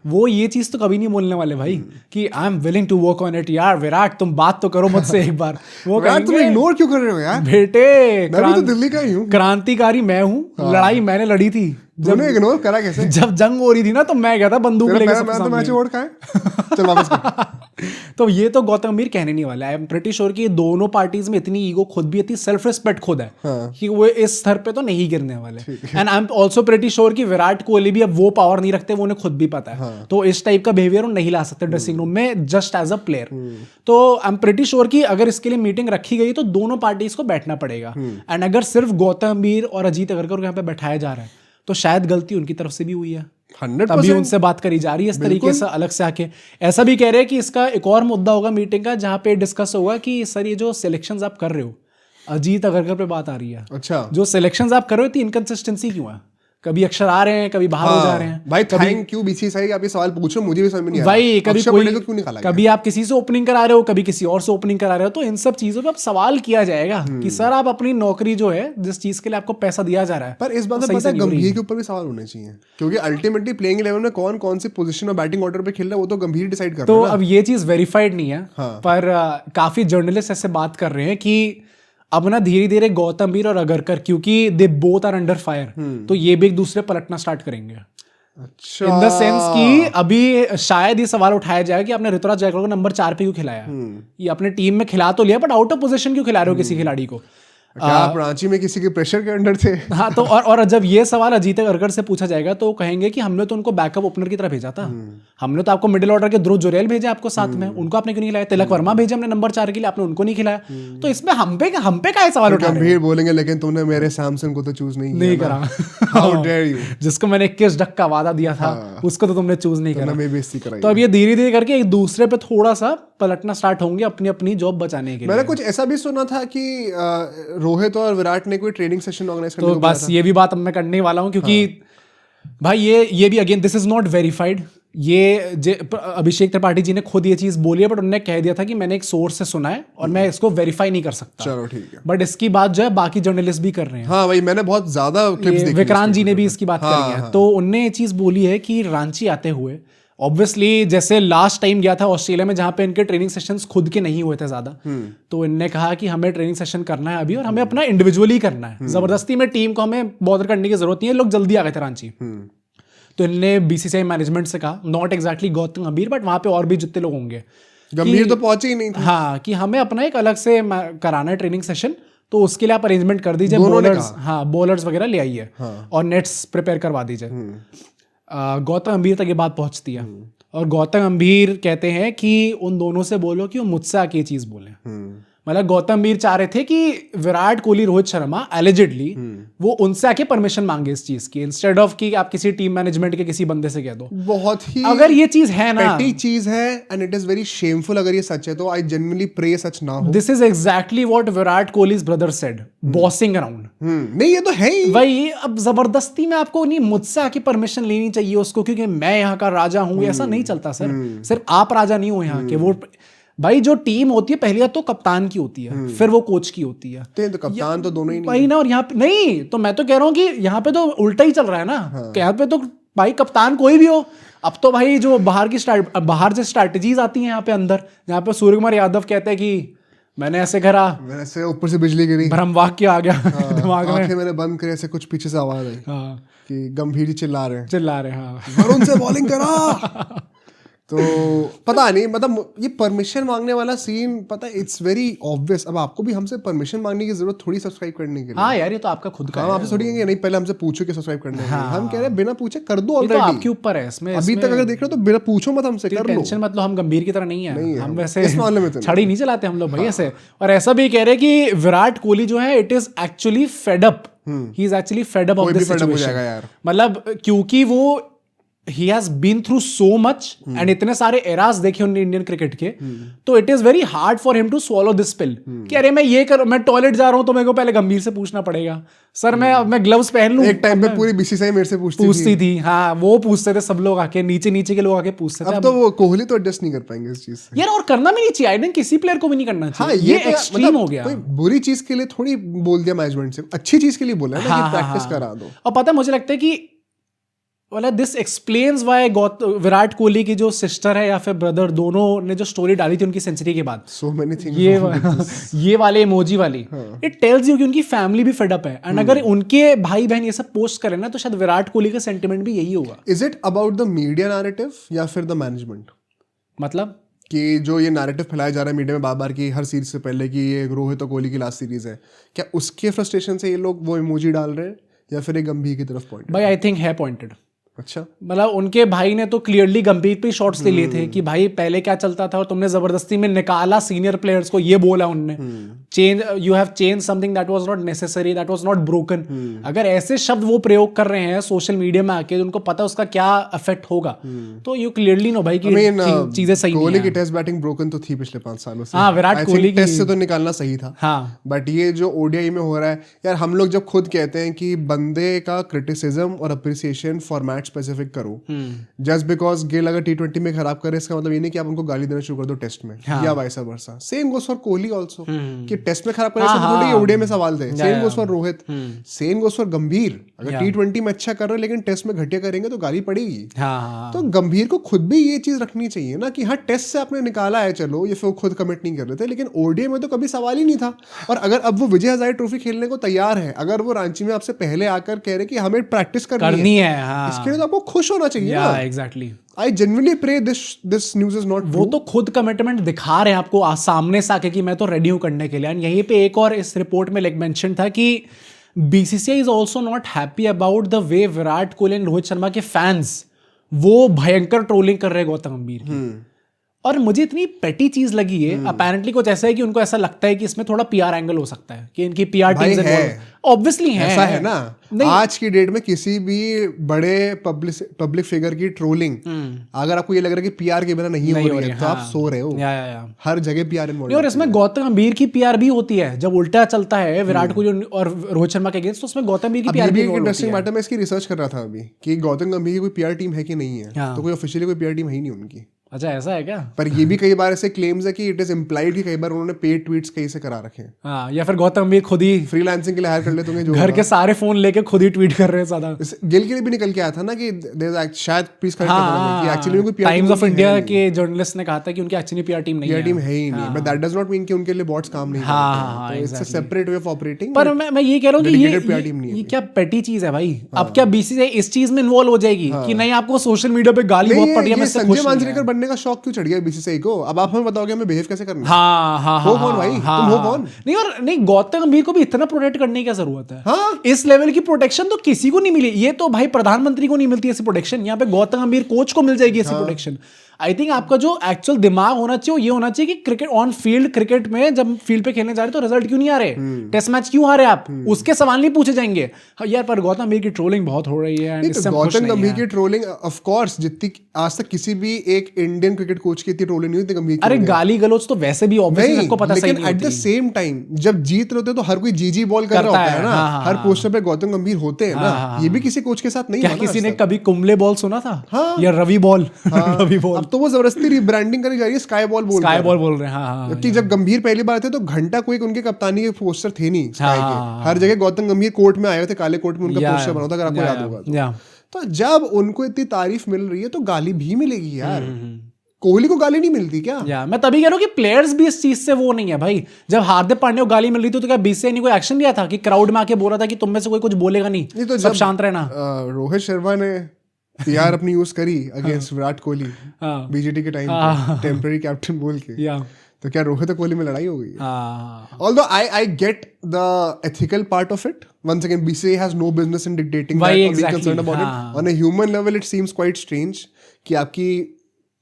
वो ये चीज तो कभी नहीं बोलने वाले भाई कि I am willing to work on it. यार विराट तुम बात तो करो मुझसे एक बार। वो तुम इग्नोर क्यों कर रहे हो यार? बेटे मैं भी तो दिल्ली का ही हूँ, क्रांतिकारी मैं हूँ, लड़ाई मैंने लड़ी थी। जब इग्नोर करा कैसे? जब जंग हो रही थी ना तो मैं गया था बंदूक लेके सबके सामने। मैच वोट का है चल वापस कर। तो ये तो गौतम गंभीर कहने नहीं वाला है। आई एम प्रीटी श्योर कि दोनों पार्टीज में इतनी ईगो खुद भी, इतनी सेल्फ रिस्पेक्ट खुद है कि वो इस स्तर पे तो नहीं गिरने वाले। And I am also pretty sure कि विराट कोहली भी अब वो पावर नहीं रखते, वो उन्हें खुद भी पता है। तो इस टाइप का बिहेवियर वो नहीं ला सकते ड्रेसिंग रूम में जस्ट एज अ प्लेयर। तो आई एम प्रीटी श्योर कि अगर इसके लिए मीटिंग रखी गई तो दोनों पार्टीज को बैठना पड़ेगा। एंड अगर सिर्फ गौतम गंभीर और अजीत अगरकर को यहाँ पे बैठाया जा रहा है तो शायद गलती उनकी तरफ से भी हुई है। 100% अभी उनसे बात करी जा रही है इस तरीके से अलग से आके। ऐसा भी कह रहे हैं कि इसका एक और मुद्दा होगा मीटिंग का जहां पे डिस्कस होगा कि सर ये जो सिलेक्शंस आप कर रहे हो, अजीत अगरकर पे बात आ रही है। अच्छा, जो सिलेक्शंस आप कर रहे हो इतनी इनकंसिस्टेंसी क्यों है? कभी अक्षर आ रहे हैं, कभी बाहर हो जा रहे हैं। भाई थैंक यू बीसीसीआई, आप ये सवाल पूछो, मुझे भी समझ में नहीं आ रहा भाई कभी कोई क्यों निकाला गया? कभी आप किसी से ओपनिंग करा रहे हो, कभी किसी और से ओपनिंग करा रहे हो, तो इन सब चीजों पे अब सवाल किया जाएगा कि सर आप अपनी नौकरी जो है, जिस चीज के लिए आपको पैसा दिया जा रहा है, पर इस बात में पता है गंभीर के ऊपर भी सवाल होने चाहिए, क्योंकि अल्टीमेटली प्लेइंग 11 में कौन कौन सी पोजीशन और बैटिंग ऑर्डर पे खेल रहा है वो तो गंभीर डिसाइड कर रहा है। तो अब ये चीज वेरीफाइड नहीं है, पर काफी जर्नलिस्ट ऐसे बात कर रहे हैं कि अब ना धीरे धीरे गौतम गंभीर और अगरकर, क्योंकि they both are under fire, तो ये भी एक दूसरे पलटना स्टार्ट करेंगे। अच्छा, इन द सेंस कि अभी शायद ये सवाल उठाया जाए कि आपने ऋतुराज गायकवाड़ को नंबर 4 पे क्यों खिलाया? ये अपने टीम में खिला तो लिया, बट आउट ऑफ पोजीशन क्यों खिला रहे हो किसी खिलाड़ी को? क्या आप रांची में किसी के प्रेशर के अंडर थे? हाँ, तो और जब ये सवाल अजीत अगरकर से पूछा जाएगा तो कहेंगे कि हमने तो उनको बैकअप ओपनर की तरह भेजा था, हमने तो आपको मिडिल ऑर्डर के ध्रुव जुरैल भेजा आपको साथ में, उनको आपने क्यों नहीं खिलाया? तिलक वर्मा भेजे हमने नंबर 4 के लिए, आपने उनको नहीं खिलाया। तो इसमें हम पे क्या सवाल उठा रहे गंभीर बोलेंगे लेकिन तुमने मेरे सैमसन को तो चूज नहीं करा, हाउ डेयर यू, जिसको मैंने 21 डक का वादा दिया था उसको तो तुमने चूज नहीं करा। बेइज्जती कराई। तो अब ये धीरे धीरे करके एक दूसरे पे थोड़ा सा पलटना स्टार्ट होंगे अपनी अपनी जॉब बचाने के लिए। मैंने कुछ ऐसा भी सुना था कि रोहित और विराट ने कोई ट्रेनिंग सेशन ऑर्गेनाइज करने तो बस ये भी बात अब मैं करने वाला हूँ, क्योंकि भाई ये भी again this is not verified. ये अभिषेक त्रिपाठी जी ने खुद ये चीज बोली है, बट उन्होंने कह दिया था कि मैंने एक सोर्स से सुना है और मैं इसको वेरीफाई नहीं कर सकता। चलो ठीक है, बट इसकी बात जो है बाकी जर्नलिस्ट भी कर रहे हैं। हाँ भाई, मैंने बहुत ज्यादा क्लिप्स देखी, विक्रांत जी ने भी इसकी बात करी है। तो उनने ये चीज बोली है कि रांची आते हुए ऑब्वियसली जैसे लास्ट टाइम गया था ऑस्ट्रेलिया में जहां पे इनके ट्रेनिंग सेशंस खुद के नहीं हुए थे ज्यादा, तो इनने कहा कि हमें ट्रेनिंग सेशन करना है अभी और हमें अपना इंडिविजुअली करना है, जबरदस्ती में टीम को हमें बॉदर करने की जरूरत नहीं है। लोग जल्दी आ गए थे रांची, तो इनने बीसीसीआई मैनेजमेंट से कहा, नॉट एग्जैक्टली गौतम गंभीर बट वहाँ पे और भी जितने लोग होंगे, गंभीर तो पहुंचे ही नहीं थे। हाँ, कि हमें अपना एक अलग से कराना है ट्रेनिंग सेशन, तो उसके लिए आप अरेंजमेंट कर दीजिए, बॉलर्स, हाँ बॉलर्स वगैरह ले आइए और नेट्स प्रिपेयर करवा दीजिए। गौतम गंभीर तक ये बात पहुंचती है और गौतम गंभीर कहते हैं कि उन दोनों से बोलो कि वो मुझसे आके ये चीज बोले। मतलब गौतम गंभीर चाह रहे थे कि विराट कोहली, रोहित शर्मा एलिजिडली वो उनसे आके परमिशन मांगे इस चीज की, इंस्टेड ऑफ कि आप किसी टीम मैनेजमेंट के किसी बंदे से कह दो। बहुत ही अगर ये चीज है ना, पेटी चीज है and it is very shameful. अगर ये सच है तो आई जेन्युइनली प्रे सच ना हो। This is exactly what Virat Kohli's brother said, bossing around. नहीं ये तो है ही भाई, अब जबरदस्ती में आपको नहीं, मुझसे आके परमिशन लेनी चाहिए उसको क्योंकि मैं यहाँ का राजा हूँ, ऐसा नहीं चलता सर। सिर्फ आप राजा नहीं हो यहाँ के, वो भाई जो टीम होती है पहले तो कप्तान की होती है, फिर वो कोच की होती है। तो कप्तान तो दोनों ही नहीं भाई ना, और यहाँ पे नहीं, तो मैं तो कह रहा हूँ कि यहाँ पे तो उल्टा ही चल रहा है ना। यहाँ पे तो भाई कप्तान कोई भी हो, अब तो भाई जो बाहर से स्ट्रैटेजीज आती हैं यहाँ पे अंदर, जहाँ पे सूर्य कुमार यादव कहते हैं कि मैंने ऐसे करा, वैसे ऊपर से बिजली गिरी, भ्रमवाक्य आ गया दिमाग में, आंखें मैंने बंद करे, ऐसे कुछ पीछे से आवाज आई कि गंभीर जी चिल्ला रहे हैं, वरुण से बॉलिंग करा। तो पता नहीं, मतलब ये परमिशन मांगने वाला सीन, पता है इट्स वेरी ऑब्वियस। अब आपको भी हमसे परमिशन मांगने की जरूरत थोड़ी सब्सक्राइब करने के लिए। हाँ यार, ये तो आपका खुद का हम आपसे थोड़ी कहेंगे नहीं पहले हमसे पूछो कि सब्सक्राइब करने के लिए। हम कह रहे हैं बिना पूछे कर दो ये तो ऑलरेडी, आपके ऊपर है। इसमें अभी तक अगर देख रहे हो तो बिना पूछो मत हमसे, कर लो। टेंशन मतलब हम गंभीर की तरह नहीं है, हम वैसे इस मामले में तो छड़ी नहीं चलाते हम लोग भाई ऐसे। और ऐसा भी कह रहे कि विराट कोहली जो है, it is actually fed up, he is actually fed up of this situation. मतलब क्योंकि वो he has been through so much and इतने सारे एरास देखे उन्होंने इंडियन क्रिकेट के, तो it is very hard for him to swallow this pill कि अरे मैं टॉयलेट जा रहा हूँ तो मेरे को पहले गंभीर से पूछना पड़ेगा, सर मैं ग्लव्स पहन लूं। एक टाइम पे पूरी बीसीसीआई मेरे से पूछती थी। हाँ, वो पूछते थे सब लोग आके, नीचे के लोग आके पूछते थे। अब तो वो कोहली तो एडजस्ट नहीं कर पाएंगे इस चीज से यार, और करना भी नहीं चाहिए, आई थिंक किसी प्लेयर को भी नहीं करना चाहिए। हाँ, ये एक्सट्रीम हो गया। कोई बुरी चीज के लिए थोड़ी बोल दिया मैनेजमेंट से, अच्छी चीज के लिए बोला ना कि प्रैक्टिस करा दो। और पता है मुझे लगता है कि this explains why Virat Kohli की जो सिस्टर है या फिर ब्रदर, दोनों ने जो स्टोरी डाली थी उनकी सेंचुरी के बाद, so many things ये वाले इमोजी वाली, इट टेल्स यू कि उनकी फैमिली भी फेड अप है। एंड अगर उनके भाई बहन ये सब पोस्ट करें ना, तो शायद विराट कोहली का सेंटिमेंट भी यही होगा। Is it about the media narrative या फिर द मैनेजमेंट? मतलब कि जो ये नैरेटिव फैलाया जा रहा है मीडिया में बार बार की हर सीरीज से पहले कि ये रोहित और कोहली की लास्ट सीरीज है, क्या उसके फ्रस्ट्रेशन से ये लोग वो इमोजी डाल रहे हैं या फिर ये गंभीर की तरफ पॉइंट? भाई आई थिंक है पॉइंटेड। अच्छा, मतलब उनके भाई ने तो क्लियरली गंभीर पे शॉट्स ले लिए थे कि भाई पहले क्या चलता था और तुमने जबरदस्ती में निकाला सीनियर प्लेयर्स को, ये बोला उनने, change, you have change something that was not necessary, that was not broken. अगर ऐसे शब्द वो प्रयोग कर रहे हैं सोशल मीडिया में आके, उनको पता उसका क्या इफेक्ट होगा, तो यू क्लियरली नो भाई कि चीजें सही नहीं है। कोहली की टेस्ट बैटिंग ब्रोकन तो थी पिछले 5 सालों से। हाँ, विराट कोहली की टेस्ट से तो निकालना सही था। हाँ, बट ये जो ओडीआई में हो रहा है यार, हम लोग जब खुद कहते हैं कि बंदे का क्रिटिसिज्म और अप्रिसिएशन फॉर्मेट स्पेसिफिक करो, जस्ट बिकॉज गिल अगर T20 में खराब करे, इसका मतलब ये नहीं कि आप उनको गाली देना शुरू कर दो टेस्ट में, या vice versa. Same goes for Kohli also, कि टेस्ट में खराब करे थोड़ी ओडीआई में सवाल दे। Same goes for Rohit, same goes for Gambhir. अगर T20 में अच्छा कर रहे लेकिन टेस्ट में घटिया करेंगे तो गाली पड़ेगी। तो गंभीर को खुद भी ये चीज रखनी चाहिए ना कि हाँ, टेस्ट से आपने निकाला है, चलो ये फिर खुद कमिट नहीं कर रहे थे, लेकिन ओडीआई में तो कभी सवाल ही नहीं था। और अगर अब वो विजय हजारे ट्रॉफी खेलने को तैयार है, अगर वो रांची में आपसे पहले आकर कह रहे कि हमें प्रैक्टिस करनी है, इसके लिए तो आपको खुश होना चाहिए ना। Exactly. I genuinely pray this news is not true. वो तो खुद कमिटमेंट दिखा रहे हैं आपको सामने से आके कि मैं तो रेडी हूं करने के लिए। एंड यहीं पे एक और इस रिपोर्ट में लाइक मेंशन था कि BCCI is also not happy about the way Virat Kohli and Rohit Sharma के फैंस वो भयंकर ट्रोलिंग कर रहे हैं गौतम गंभीर की। और मुझे इतनी पेटी चीज लगी है, अपेरेंटली कुछ ऐसा है कि उनको ऐसा लगता है कि इसमें थोड़ा पीआर एंगल हो सकता है, कि इनकी पीआर टीम ऑब्वियसली है, ऐसा है ना। आज की डेट में किसी भी बड़े पब्लिक फिगर की ट्रोलिंग, अगर आपको ये लग रहा है कि पीआर के बिना नहीं हो रही है, तो आप सो रहे हो। हर जगह पीआर इन्वॉल्व है। और इसमें गौतम गंभीर की पीआर भी होती है। जब उल्टा चलता है विराट कोहली और रोहित शर्मा के अगेंस्ट, तो उसमें गौतम गंभीर की पीआर भी इंटरेस्टिंग मैटर। मैं इसकी रिसर्च कर रहा था अभी कि गौतम गंभीर की कोई पीआर टीम है कि नहीं है, तो कोई ऑफिशियली कोई पीआर टीम है ही नहीं उनकी। अच्छा ऐसा है क्या? पर ये भी कई बार ऐसे क्लेम्स है कि इट इज इम्प्लाइड कि कई बार उन्होंने पेड ट्वीट्स कहीं से करा रखे हैं, हाँ, या फिर गौतम गंभीर खुद ही फ्रीलांसिंग के लिए हायर कर ले तुम्हें जो घर के सारे फोन लेके खुद ही ट्वीट कर रहे हैं ज्यादा। गिल के लिए भी निकल के आया था ना कि शायद प्लीज करेक्ट करना कि एक्चुअली कोई पीआर टाइम्स ऑफ इंडिया के जर्नलिस्ट ने कहा था कि उनकी एक्चुअली पीआर टीम नहीं है। टीम है ही नहीं, but that does not mean कि उनके लिए बॉट्स काम नहीं करते, it's a separate way of operating. पर मैं ये कह रहा हूँ कि ये क्या पेटी चीज है भाई। अब क्या बीसीसीआई इस चीज में इन्वॉल्व हो जाएगी कि नहीं आपको सोशल मीडिया पे गाली बहुत पड़ रही है, संजय मांजरेकर बनने का शौक क्यों चढ़ गया बीसीसीआई को? अब आप हमें बताओगे हमें बिहेव कैसे करना है? हाँ, हो कौन भाई? तुम हो कौन? नहीं, और नहीं, गौतम गंभीर को भी इतना प्रोटेक्ट करने की क्या जरूरत है? हाँ? इस लेवल की प्रोटेक्शन तो किसी को नहीं मिली। ये तो भाई प्रधानमंत्री को नहीं मिलती ऐसी प्रोटेक्शन, यहाँ पे गौतम गंभीर कोच को मिल जाएगी ऐसी प्रोटेक्शन। आई थिंक आपका जो एक्चुअल दिमाग होना चाहिए ये होना चाहिए कि क्रिकेट ऑन फील्ड, क्रिकेट में जब फील्ड पे खेलने जा रहे तो रिजल्ट क्यों नहीं आ रहे, टेस्ट मैच क्यों आ रहे आप, उसके सवाल नहीं पूछे जाएंगे। हाँ, यार पर गौतम गंभीर की ट्रोलिंग बहुत हो रही है। गौतम गंभीर की ट्रोलिंग ऑफ कोर्स जितनी आज तक किसी भी एक इंडियन क्रिकेट कोच की इतनी ट्रोलिंग नहीं हुई गंभीर। अरे गाली गलौज तो वैसे भी ऑब्वियसली सबको पता सही नहीं होती। लेकिन एट द सेम टाइम जब जीत रहे होते तो हर कोई जीजी बॉल कर रहा होता है ना, हर पोस्टर पे गौतम गंभीर होते हैं ना, ये भी किसी कोच के साथ नहीं क्या किसी ने कभी कुंबले बॉल सुना था या रवि बॉल? रवि बॉल अब तो वो जबरदस्ती ब्रांडिंग करी जा रही है, स्काई बॉल बोल रहे हैं। जबकि जब गंभीर पहली बार थे तो घंटा कोई उनके कप्तानी के पोस्टर थे नहीं स्काई के, हर जगह गौतम गंभीर कोर्ट में आए थे, काले कोर्ट में उनका पोस्टर बना था, अगर आपको याद होगा तो जब उनको इतनी तारीफ मिल रही है तो गाली भी मिलेगी यार। कोहली को गाली नहीं मिलती क्या? मैं तभी कह रहा हूँ कि प्लेयर्स भी इस चीज से वो नहीं है भाई। जब हार्दिक पांड्या को गाली मिल रही थी तो क्या बीसीसीआई ने कोई एक्शन लिया था कि क्राउड में आके बोल रहा था कि तुम में से कोई कुछ बोलेगा नहीं, तो सब शांत रहना? रोहित शर्मा ने पीआर अपनी यूज करी अगेंस्ट विराट कोहली बीजेटी के टाइम पे टेम्पररी कैप्टन बोल के, तो क्या रोहित और कोहली में लड़ाई हो गई? Although I get the ethical part of it, once again BCCI has no business in dictating that or being concerned about it. On a human level it seems quite strange कि आपकी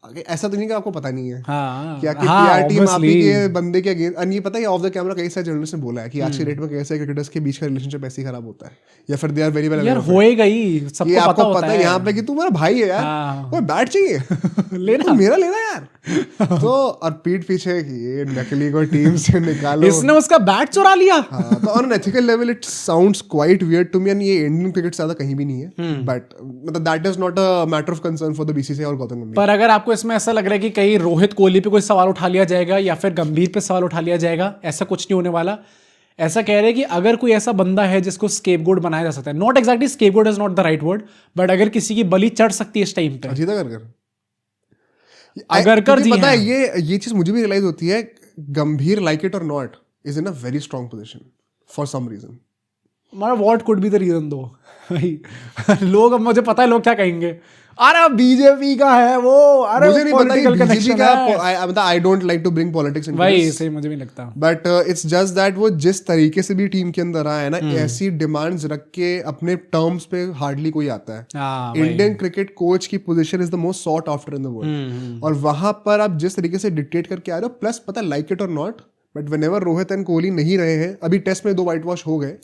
ऐसा तो नहीं कि आपको पता नहीं है कि आपकी पीआर टीम आप ही के बंदे के अगेंस्ट, और ये पता है ऑफ द कैमरा कई सारे जर्नलिस्ट ने बोला है कि आज के डेट में कैसे क्रिकेटर्स के बीच का रिलेशनशिप ऐसे ही खराब होता है, या फिर दे आर वेरी वेल यार होएगा ही, सबको पता होता है यहाँ पे कि तू मेरा भाई है यार, कोई बैट चाहिए लेना मेरा लेना यार। तो और पीठ पीछे कि ये नकली को टीम से निकालो, इसने उसका बैट चुरा लिया। तो on an ethical level it sounds quite weird to me, and ये इंडियन क्रिकेट ज्यादा कहीं भी नहीं है, बट मतलब that is not a matter of concern for the BCCI और गौतम गंभीर। पर अगर आपको इसमें ऐसा लग रहा है कि कहीं रोहित कोहली पे कोई सवाल उठा लिया जाएगा या फिर गंभीर पे सवाल उठा लिया जाएगा, ऐसा कुछ नहीं होने वाला। ऐसा कह रहे हैं कि अगर कोई ऐसा बंदा है जिसको स्केपगोट बनाया जा सकता है, not exactly scapegoat is not the right word, but अगर किसी की बलि चढ़ सकती है इस टाइम पे, अगर कर दी, पता है ये चीज मुझे भी रियलाइज होती है, Gambhir like it or not is in a very strong position for some reason. हमारा what could be the reason दो लोग, अब मुझे पता है लोग क्या कहेंगे, अरे बीजेपी का है वो, अरे मुझे नहीं पता बीजेपी का, मतलब I don't like to bring politics in भाई, सही मुझे भी लगता, बट इट्स जस्ट दैट वो जिस तरीके से भी टीम के अंदर आया है ना, ऐसी डिमांड्स रख के अपने टर्म्स पे हार्डली कोई आता है। इंडियन क्रिकेट कोच की position is the most sought after in the world, और वहां पर आप जिस तरीके से डिक्टेट करके आ रहे हो, प्लस पता like it or not, but whenever Rohit and Kohli नहीं रहे हैं, अभी टेस्ट में 2 व्हाइट वॉश हो गए,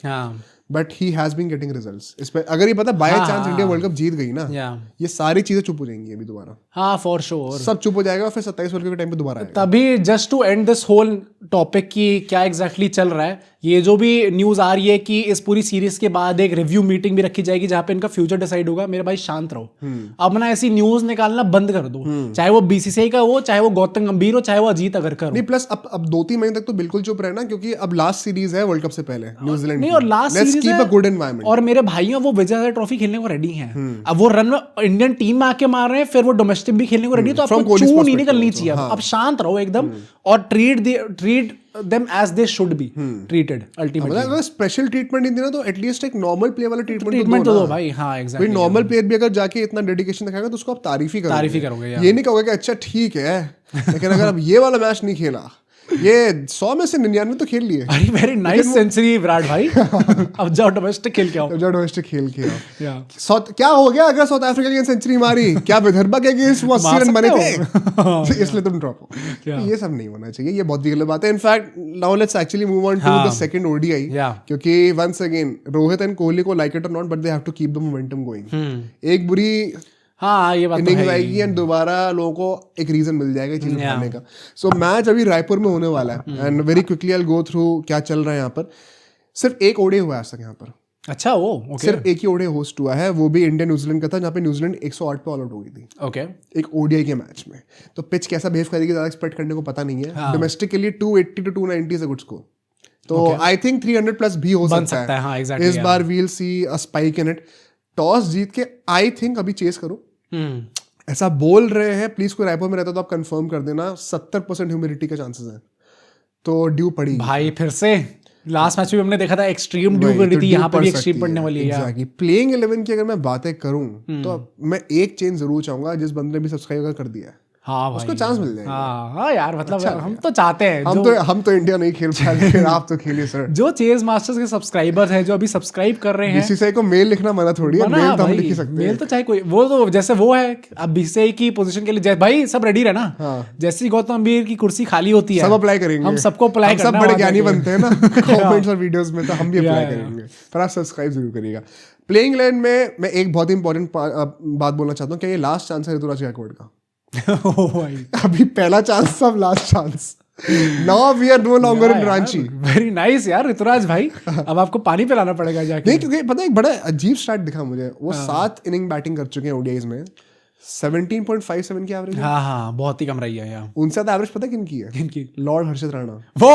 but he has been getting results. इस पे अगर ये पता by chance India world cup जीत गई ना, ये सारी चीजें चुप हो जाएंगी अभी दोबारा। हाँ, फॉर श्योर सब चुप हो जाएगा, फिर 27 वर्ल्ड कप के टाइम पे दोबारा आएगा। तभी just to end this whole topic की क्या एग्जैक्टली चल रहा है, ये जो भी न्यूज आ रही है कि इस पूरी सीरीज के बाद एक रिव्यू मीटिंग भी रखी जाएगी जहां पे इनका फ्यूचर डिसाइड होगा। मेरे भाई शांत रहो, अब ना ऐसी न्यूज निकालना बंद कर दो, चाहे वो बीसीसीआई का हो, चाहे वो गौतम गंभीर हो, चाहे वो अजीत अगरकर हो। प्लस अब 2-3 महीने तक तो बिल्कुल चुप रहना, क्योंकि अब लास्ट सीरीज है वर्ल्ड कप से पहले न्यूजीलैंड नहीं, और लास्ट सीरीज है, गुड एनवायरनमेंट। और मेरे भाइयों वो विजय हजारे ट्रॉफी खेलने को रेडी हैं, अब वो रन इंडियन टीम में आके मार रहे हैं, फिर वो डोमेस्टिक भी खेलने को रेडी है, तो आपको चू नहीं निकलनी चाहिए। अब शांत रहो एकदम, और treat them as they should be treated ultimately। अगर स्पेशल ट्रीटमेंट नहीं देना तो एटलीस्ट एक नॉर्मल प्लेयर वाला ट्रीटमेंट तो दो भाई। हाँ, एग्जैक्टली। भाई नॉर्मल प्लेयर भी अगर जाके इतना डेडिकेशन दिखाएगा तो उसको आप तारीफ ही करोगे, ये नहीं कहोगे कि अच्छा ठीक है, लेकिन अगर अब ये वाला मैच नहीं खेला, ये 100 में से 99 तो खेल लिए। अरे वेरी नाइस सेंचुरी विराट भाई। अब जाओ डोमेस्टिक खेल के आओ, क्या हो गया अगर साउथ अफ्रीका की सेंचुरी मारी, क्या विदर्भा के अगेंस्ट 80 रन बने थे इसलिए तुम ड्रॉप हो। ये सब नहीं होना चाहिए, ये बहुत गलत बात है। In fact now let's actually move on to the second ODI, क्योंकि once again Rohit and Kohli को like it or not, but they have to keep the momentum going. एक बुरी ये बात इनिंग्स आएगी एंड दोबारा लोगों को एक रीजन मिल जाएगा चीज उठाने का। सो मैच अभी रायपुर में होने वाला है, and very quickly I will go through क्या चल रहा है यहाँ पर। सिर्फ एक ओडीआई हुआ है आज तक यहाँ पर, अच्छा वो ओके सिर्फ एक ही ओडीआई होस्ट हुआ है, वो भी इंडिया न्यूजीलैंड का था, जहाँ पे न्यूजीलैंड 108 पे ऑल आउट हो गई थी ओके एक ओडीआई के मैच में। तो पिच कैसा बिहेव करेगी ज़्यादा एक्सपेक्ट करने को पता नहीं है। डोमेस्टिक के लिए 280 to 290 is a good score, तो आई थिंक 300 प्लस भी हो सकता है। हाँ एग्जैक्टली इस बार we'll see a spike in it. Toss जीत के आई थिंक अभी चेस करो, ऐसा बोल रहे हैं। प्लीज कोई रायपुर में रहता तो आप कंफर्म कर देना, 70% ह्यूमिडिटी का चांसेस है, तो ड्यू पड़ी भाई फिर से लास्ट मैच में हमने देखा था एक्सट्रीम ड्यू पड़ी थी, यहाँ पे भी एक्सट्रीम पड़ने वाली है। एग्जैक्टली। प्लेइंग 11 की अगर मैं बातें करूं तो मैं एक चेंज जरूर चाहूंगा, जिस बंदे ने भी सब्सक्राइब कर दिया है हाँ भाई उसको चांस मिल जाएगा। हाँ यार मतलब हम तो चाहते हैं हम तो इंडिया नहीं खेल पाए, लेकिन आप तो खेलिए सर। जो चेस मास्टर्स के सब्सक्राइबर्स हैं जो अभी सब्सक्राइब कर रहे हैं, बीसीसीआई को मेल लिखना मना थोड़ी है, मेल तो हम लिख ही सकते हैं। मेल तो चाहे कोई, वो तो जैसे वो है अब बीसीसीआई की पोजीशन के लिए भाई सब रेडी रहना, जैसे ही गौतम गंभीर की कुर्सी खाली होती है सब अप्लाई करेंगे, हम सबको अप्लाई करना, सब बड़े ज्ञानी बनते हैं ना कमेंट्स और वीडियोस में, तो हम भी अप्लाई करेंगे, पर आप सब्सक्राइब जरूर करिएगा। प्लेइंग 11 में मैं एक बहुत इंपॉर्टेंट बात बोलना चाहता हूँ, क्या ये लास्ट चांस है ऋतुराज गायकवाड़ का? अभी पहला चांस सब last chance. Now we are no longer in Ranchi. Very nice यार ऋतुराज भाई, अब आपको पानी पिलाना पड़ेगा जाके। नहीं, क्योंकि पता है एक बड़ा अजीब स्टार्ट दिखा मुझे, वो 7 इनिंग बैटिंग कर चुके हैं ओडीआईज में, 17.57 की एवरेज है। हाँ बहुत ही कम रही है यार। उनसे ज्यादा एवरेज पता है किनकी है? किनकी? लॉर्ड हर्षित राणा, वो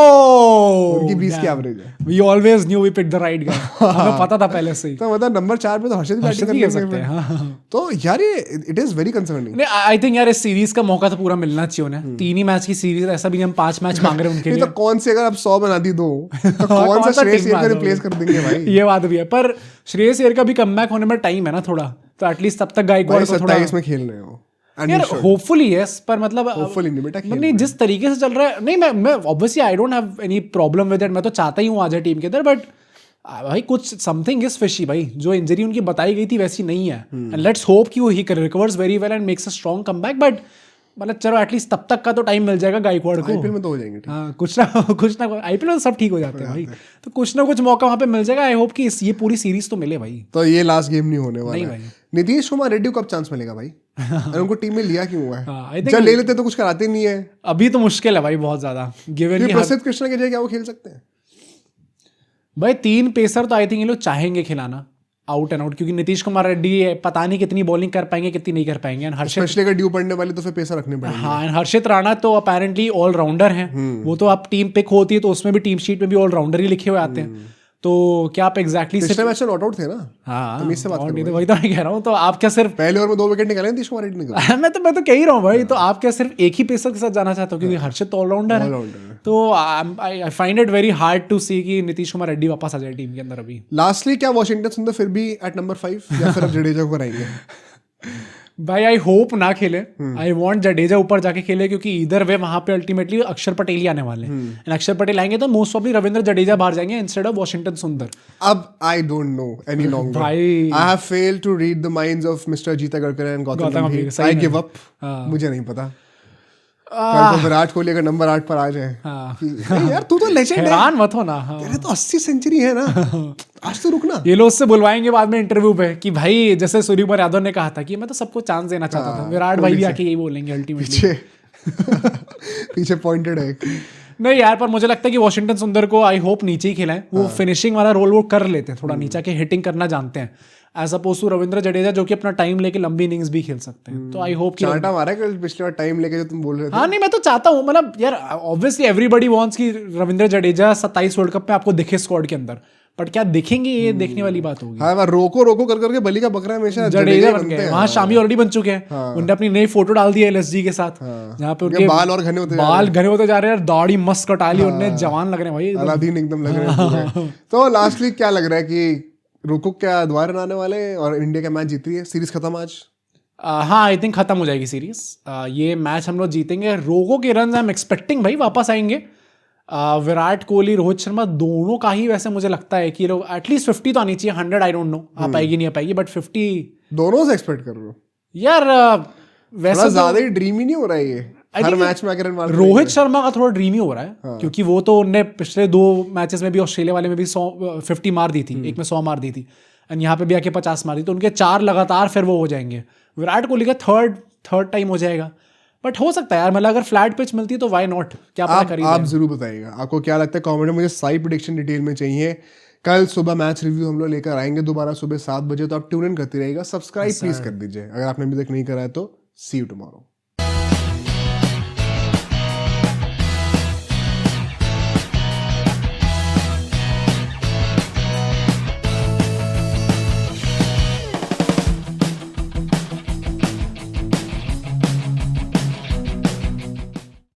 उनकी 20 की एवरेज है। We always knew we pick the right guy, हमें पता था पहले से ही। तो मतलब नंबर 4 पे तो हर्षित बैटिंग कर सकते हैं। तो यार ये इट इज वेरी कंसर्निंग। नहीं आई थिंक यार इस सीरीज का मौका तो पूरा मिलना चाहिए उन्हें, 3 ही मैच की सीरीज, ऐसा भी नहीं हम 5 मैच मांग रहे हैं उनके लिए। तो कौन से अगर आप 100 बना दी दो तो कौन सा श्रेयस अय्यर को रिप्लेस कर देंगे भाई? ये बात भी है, पर श्रेयस अय्यर का भी कमबैक होने में टाइम है ना थोड़ा, तो एटलीस्ट तब तक गायकवाड़ को थोड़ा 27 में खेल रहे हो यार, होपफुली यस, पर मतलब होपफुली नहीं बेटा, नहीं जिस तरीके से चल रहा है, नहीं मैं obviously I don't have any problem with it, मैं तो चाहता ही हूँ आ जाए टीम के अंदर, बट भाई कुछ समथिंग इज फिशी भाई, जो इंजरी उनकी बताई गई थी वैसी नहीं है, एंड लेट्स होप कि वो he recovers very well and makes a strong comeback, but मतलब चलो एटलीस्ट तब तक का तो टाइम मिल जाएगा गायकवाड़ को। आईपीएल में तो हो जाएंगे ठीक। हाँ कुछ ना आईपीएल में तो सब ठीक हो जाते हैं भाई, तो कुछ ना कुछ मौका वहाँ पे मिल जाएगा। आई होप कि ये पूरी सीरीज तो मिले भाई। तो ये लास्ट गेम नहीं होने वाला नहीं है भाई। नीतीश कुमार रेड्डी को कब चांस मिलेगा भाई? और उनको टीम में लिया क्यों हुआ हाँ, है? जब ले लेते तो कुछ कराते नहीं है। अभी तो मुश्किल है भाई बहुत ज्यादा, गिवन प्रसिद्ध कृष्णा के जगह क्या वो खेल सकते हैं भाई? 3 पेसर तो आई थिंक ये लोग चाहेंगे खिलाना आउट एंड आउट, क्योंकि नीतीश कुमार रेड्डी पता नहीं कितनी बॉलिंग कर पाएंगे कितनी नहीं कर पाएंगे, एंड हर्षित स्पेशली अगर ड्यू पड़ने वाली तो फिर पेसर रखने पड़ेंगे। हाँ एंड हर्षित राणा तो अपेरेंटली ऑलराउंडर हैं, वो तो आप टीम पिक होती है तो उसमें भी टीम शीट में भी ऑलराउंडर ही लिखे हुए आते हैं, तो क्या आप एग्जैक्टली पिछले मैच में नॉट आउट थे ना? हाँ तुम इससे बात करो तो वही तो मैं कह रहा हूँ, तो आप क्या सिर्फ पहले ओवर में 2 विकेट निकाले नीतीश कुमार रेड्डी ने? मैं तो कह ही रहा हूँ भाई, तो आप क्या सिर्फ एक ही पेसर के साथ जाना चाहते हो? क्योंकि हर्षित तो ऑलराउंडर है, तो I find it very hard to see कि नीतीश कुमार रेड्डी वापस आ जाए टीम के अंदर अभी। लास्टली क्या वॉशिंगटन सुंदर फिर भी एट नंबर 5 या फिर अब जडेजा को कराएंगे? भाई आई होप ना खेले, आई वांट जडेजा ऊपर जाके खेले, क्योंकि इधर वे वहां पे अल्टीमेटली अक्षर पटेल ही आने वाले हैं, एंड अक्षर पटेल आएंगे तो मोस्ट ऑफली रविंद्र जडेजा बाहर जाएंगे इंस्टेड ऑफ वॉशिंगटन सुंदर। अब I don't know any longer, भाई I have failed to read the minds of mister जीता गडकरी एंड गौतम गंभीर। आई गिव अप, मुझे नहीं पता। कल को विराट कोहली अगर नंबर 8 पर आ जाए कि यार तू तो लेजेंड है, हैरान मत हो ना, तेरे तो 80 सेंचुरी है ना, आज तो रुकना। ये लोग उससे बुलवाएंगे बाद में इंटरव्यू पे कि भाई जैसे सूर्य कुमार यादव ने कहा था कि मैं तो सबको चांस देना चाहता था, विराट भाई भी आके यही बोलेंगे अल्टीमेटली। पीछे पॉइंटेड है। नहीं यार, पर मुझे लगता है कि वॉशिंगटन सुंदर को आई होप नीचे ही खिलाएं, वो फिनिशिंग वाला रोल वो कर लेते हैं, थोड़ा नीचे के हिटिंग करना जानते हैं, as opposed to Ravindra Jadeja जो कि अपना टाइम लेके लंबी इनिंग्स भी खेल सकते हैं। तो आई होप कि चांटा मारा कल पिछले बार टाइम लेके जो तुम बोल रहे थे। हाँ नहीं मैं तो चाहता हूँ, मतलब यार ऑब्वियसली एवरीबडी वांट्स कि रविंद्र जडेजा 27 वर्ल्ड कप में आपको दिखे स्क्वाड के अंदर, बट क्या दिखेंगे ये देखने वाली बात होगी। हाँ रोको कर करके बली का बकरा हमेशा जडेजा बन गए। वहाँ शामी ऑलरेडी बन चुके हैं, उन्होंने अपनी नई फोटो डाल दी है एलएसजी के साथ, जहाँ पे उनके बाल और घने होते जा रहे हैं, दाढ़ी मस्त कटा ली उन्होंने, जवान लग रहे हैं भाई, अलादीन एकदम लग रहे हैं। तो लास्टली क्या लग रहा है कि रोको क्या दोबारा आने वाले और इंडिया का मैच जीती है, सीरीज खत्म आज? हाँ आई थिंक खत्म हो जाएगी सीरीज, ये मैच हम लोग जीतेंगे। रोको के रन आई एम एक्सपेक्टिंग भाई वापस आएंगे, विराट कोहली रोहित शर्मा दोनों का ही वैसे मुझे लगता है कि लोग एटलीस्ट 50 तो आनी चाहिए, 100 आई डोंट नो आ पाएगी नहीं आ पाएगी, बट 50 दोनों से एक्सपेक्ट कर रहे हो यार। वैसे ज्यादा ही ड्रीमी नहीं हो रहा है ये हर मैच में आकर रन? रोहित शर्मा का थोड़ा ड्रीमी हो रहा है, क्योंकि वो तो उनने पिछले 2 मैचेस में भी ऑस्ट्रेलिया वाले में भी 50 मार दी थी, एक में 100 मार दी थी, एंड यहाँ पे भी आके 50 मार दी, तो उनके 4 लगातार फिर वो हो जाएंगे। विराट कोहली का थर्ड टाइम हो जाएगा, बट हो सकता है यार, मतलब अगर फ्लैट पिच मिलती है तो व्हाई नॉट, क्या पता करिए। आप जरूर बताइएगा आपको क्या लगता है कमेंट में, मुझे सारी प्रेडिक्शन डिटेल में चाहिए, कल सुबह मैच रिव्यू हम लोग लेकर आएंगे दोबारा सुबह 7 बजे, तो आप ट्यून इन करते रहिएगा। सब्सक्राइब प्लीज कर दीजिए अगर आपने अभी तक नहीं करा है तो। सी यू टुमारो।